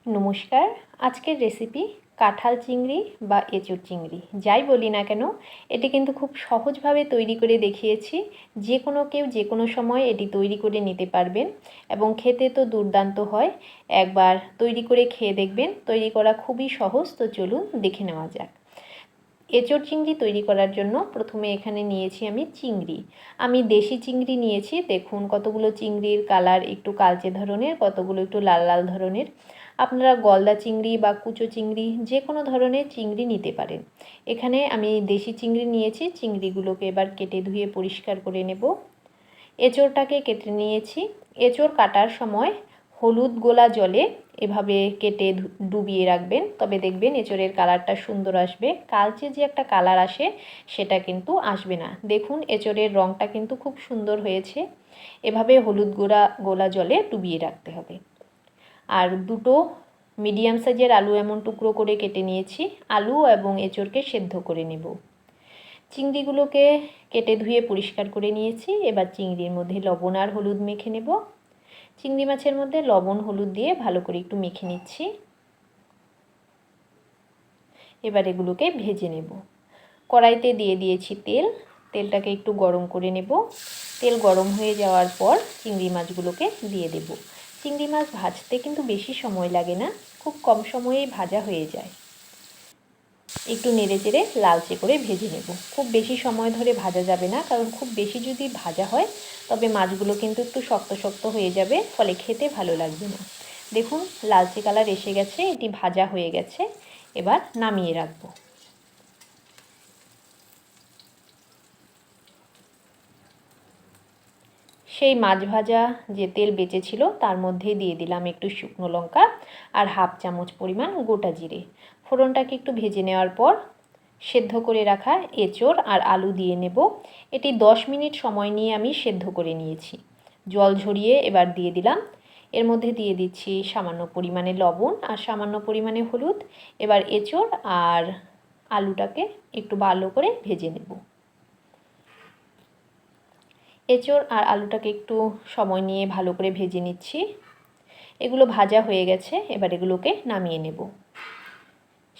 নমস্কার। আজকের রেসিপি কাঁঠাল চিংড়ি বা এঁচোড় চিংড়ি, যাই বলি না কেন এটি কিন্তু খুব সহজভাবে তৈরি করে দেখিয়েছি। যে কোনো কেউ যে কোনো সময় এটি তৈরি করে নিতে পারবেন এবং খেতে তো দুর্দান্ত হয়। একবার তৈরি করে খেয়ে দেখবেন, তৈরি করা খুবই সহজ। তো চলুন দেখে নেওয়া যাক। এঁচোড় চিংড়ি তৈরি করার জন্য প্রথমে এখানে নিয়েছি আমি দেশি চিংড়ি নিয়েছি। দেখুন কতগুলো চিংড়ির কালার একটু কালচে ধরনের, কতগুলো একটু লাল লাল ধরনের। আপনারা গলদা চিংড়ি বা কুচো চিংড়ি যে কোনো ধরনের চিংড়ি নিতে পারেন। এখানে আমি দেশি চিংড়ি নিয়েছি। চিংড়িগুলোকে এবার কেটে ধুয়ে পরিষ্কার করে নেব। এঁচোড়টাকে কেটে নিয়েছি। এঁচোড় কাটার সময় হলুদ গোলা জলে এভাবে কেটে ডুবিয়ে রাখবেন, তবে দেখবেন এঁচোড়ের কালারটা সুন্দর আসবে। কালচে যে একটা কালার আসে সেটা কিন্তু আসবে না। দেখুন এঁচোড়ের রঙটা কিন্তু খুব সুন্দর হয়েছে। এভাবে হলুদ গোলা জলে ডুবিয়ে রাখতে হবে। আর দুটো মিডিয়াম সাইজের আলু এমন টুকরো করে কেটে নিয়েছি। আলু এবং এঁচোড়কে সেদ্ধ করে নেব। চিংড়িগুলোকে কেটে ধুয়ে পরিষ্কার করে নিয়েছি। এবার চিংড়ির মধ্যে লবণ আর হলুদ মেখে নেব। চিংড়ি মাছের মধ্যে লবণ হলুদ দিয়ে ভালো করে একটু মেখে নিচ্ছি। এবার এগুলোকে ভেজে নেব। কড়াইতে দিয়ে দিয়েছি তেল। তেলটাকে একটু গরম করে নেব। তেল গরম হয়ে যাওয়ার পর চিংড়ি মাছগুলোকে দিয়ে দেব। চিংড়ি মাছ ভাজতে কিন্তু বেশি সময় লাগে না, খুব কম সময়েই ভাজা হয়ে যায়। একটু নেড়ে চেড়ে লালচে করে ভেজে নেব। খুব বেশি সময় ধরে ভাজা যাবে না, কারণ খুব বেশি যদি ভাজা হয় তবে মাছগুলো কিন্তু একটু শক্ত শক্ত হয়ে যাবে, ফলে খেতে ভালো লাগবে না। দেখুন লালচে কালার এসে গেছে, এটি ভাজা হয়ে গেছে। এবার নামিয়ে রাখবো। সেই মাছ ভাজা যে তেল বেঁচেছিল তার মধ্যে দিয়ে দিলাম একটু শুকনো লঙ্কা আর হাফ চামচ পরিমাণ গোটা জিরে। ফোড়নটাকে একটু ভেজে নেওয়ার পর সেদ্ধ করে রাখা এঁচোড় আর আলু দিয়ে নেব। এটি 10 মিনিট সময় নিয়ে আমি সেদ্ধ করে নিয়েছি। জল ঝরিয়ে এবার দিয়ে দিলাম। এর মধ্যে দিয়ে দিচ্ছি সামান্য পরিমাণে লবণ আর সামান্য পরিমাণে হলুদ। এবার এঁচোড় আর আলুটাকে একটু ভালো করে ভেজে নেব। এঁচোড় আর আলুটাকে একটু সময় নিয়ে ভালো করে ভেজে নিচ্ছি। এগুলো ভাজা হয়ে গেছে, এবার এগুলোকে নামিয়ে নেব।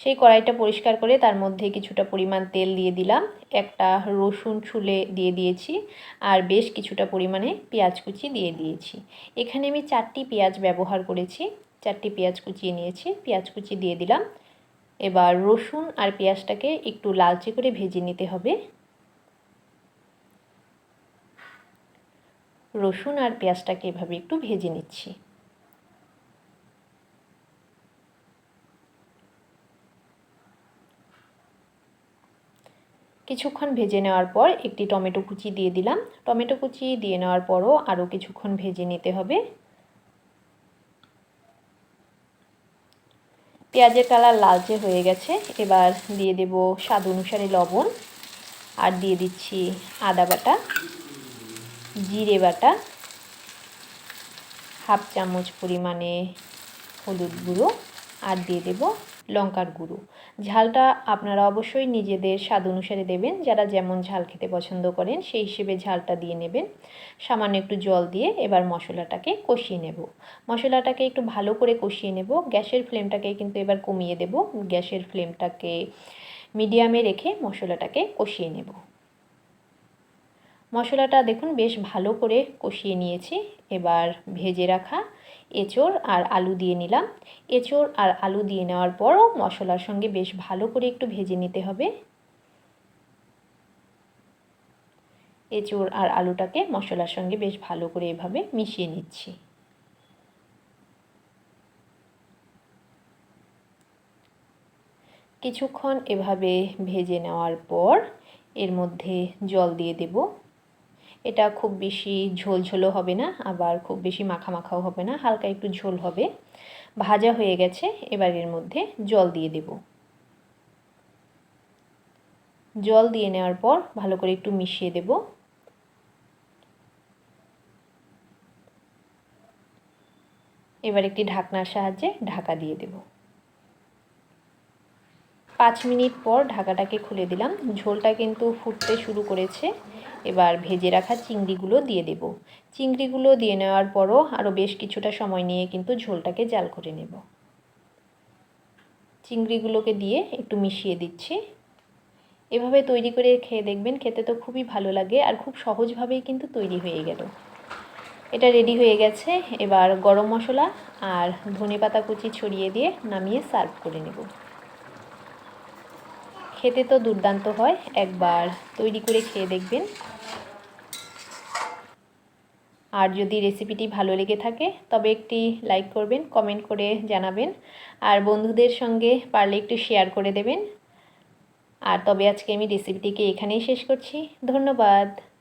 সেই কড়াইটা পরিষ্কার করে তার মধ্যে কিছুটা পরিমাণ তেল দিয়ে দিলাম। একটা রসুন ছুলে দিয়ে দিয়েছি আর বেশ কিছুটা পরিমাণে পেঁয়াজ কুচি দিয়ে দিয়েছি। এখানে আমি 4টি পেঁয়াজ ব্যবহার করেছি। 4টি পেঁয়াজ কুচিয়ে নিয়েছি, পেঁয়াজ কুচি দিয়ে দিলাম। এবার রসুন আর পেঁয়াজটাকে একটু লালচে করে ভেজে নিতে হবে। রসুন আর পেঁয়াজটাকে এভাবে একটু ভেজে নিচ্ছি। কিছুক্ষণ ভেজে নেওয়ার পর একটি টমেটো কুচি দিয়ে দিলাম। টমেটো কুচি দিয়ে নেওয়ার পরও আরও কিছুক্ষণ ভেজে নিতে হবে। পেঁয়াজের কালার লালচে হয়ে গেছে। এবার দিয়ে দেব স্বাদ অনুসারে লবণ আর দিয়ে দিচ্ছি আদা বাটা, জিরে বাটা, হাফ চামচ পরিমাণে হলুদ গুঁড়ো আর দিয়ে দেব লঙ্কার গুঁড়ো। ঝালটা আপনারা অবশ্যই নিজেদের স্বাদ অনুসারে দেবেন। যারা যেমন ঝাল খেতে পছন্দ করেন সেই হিসেবে ঝালটা দিয়ে নেবেন। সামান্য একটু জল দিয়ে এবার মশলাটাকে কষিয়ে নেব। মশলাটাকে একটু ভালো করে কষিয়ে নেব। গ্যাসের ফ্লেমটাকে কিন্তু এবার কমিয়ে দেব। গ্যাসের ফ্লেমটাকে মিডিয়ামে রেখে মশলাটাকে কষিয়ে নেব। মশলাটা দেখুন বেশ ভালো করে কষিয়ে নিয়েছি। এবার ভেজে রাখা এঁচোড় আর আলু দিয়ে নিলাম। এঁচোড় আর আলু দিয়ে নেওয়ার পরও মশলার সঙ্গে বেশ ভালো করে একটু ভেজে নিতে হবে। এঁচোড় আর আলুটাকে মশলার সঙ্গে বেশ ভালো করে এভাবে মিশিয়ে নিচ্ছি। কিছুক্ষণ এভাবে ভেজে নেওয়ার পর এর মধ্যে জল দিয়ে দেব। এটা খুব বেশি ঝোলঝোলও হবে না, আবার খুব বেশি মাখা মাখাও হবে না, হালকা একটু ঝোল হবে। ভাজা হয়ে গেছে, এবার এর মধ্যে জল দিয়ে দেব। জল দিয়ে নেওয়ার পর ভালো করে একটু মিশিয়ে দেব। এবার একটি ঢাকনার সাহায্যে ঢাকা দিয়ে দেব। 5 মিনিট পর ঢাকাটাকে খুলে দিলাম। ঝোলটা কিন্তু ফুটতে শুরু করেছে। এবার ভেজে রাখা চিংড়িগুলো দিয়ে দেব। চিংড়িগুলো দিয়ে নেওয়ার পরও আরও বেশ কিছুটা সময় নিয়ে কিন্তু ঝোলটাকে জাল করে নেব। চিংড়িগুলোকে দিয়ে একটু মিশিয়ে দিচ্ছি। এভাবে তৈরি করে খেয়ে দেখবেন, খেতে তো খুবই ভালো লাগে আর খুব সহজভাবেই কিন্তু তৈরি হয়ে গেল। এটা রেডি হয়ে গেছে। এবার গরম মশলা আর ধনেপাতা কুচি ছড়িয়ে দিয়ে নামিয়ে সার্ভ করে নেব। খেতে তো দুর্দান্ত হয়, একবার তৈরি করে খেয়ে দেখবেন। আর যদি রেসিপিটি ভালো লেগে থাকে তবে একটি লাইক করবেন, কমেন্ট করে জানাবেন, আর বন্ধুদের সঙ্গে পারলে একটু শেয়ার করে দেবেন। আর তবে আজকে আমি রেসিপিটিকে এখানেই শেষ করছি। ধন্যবাদ।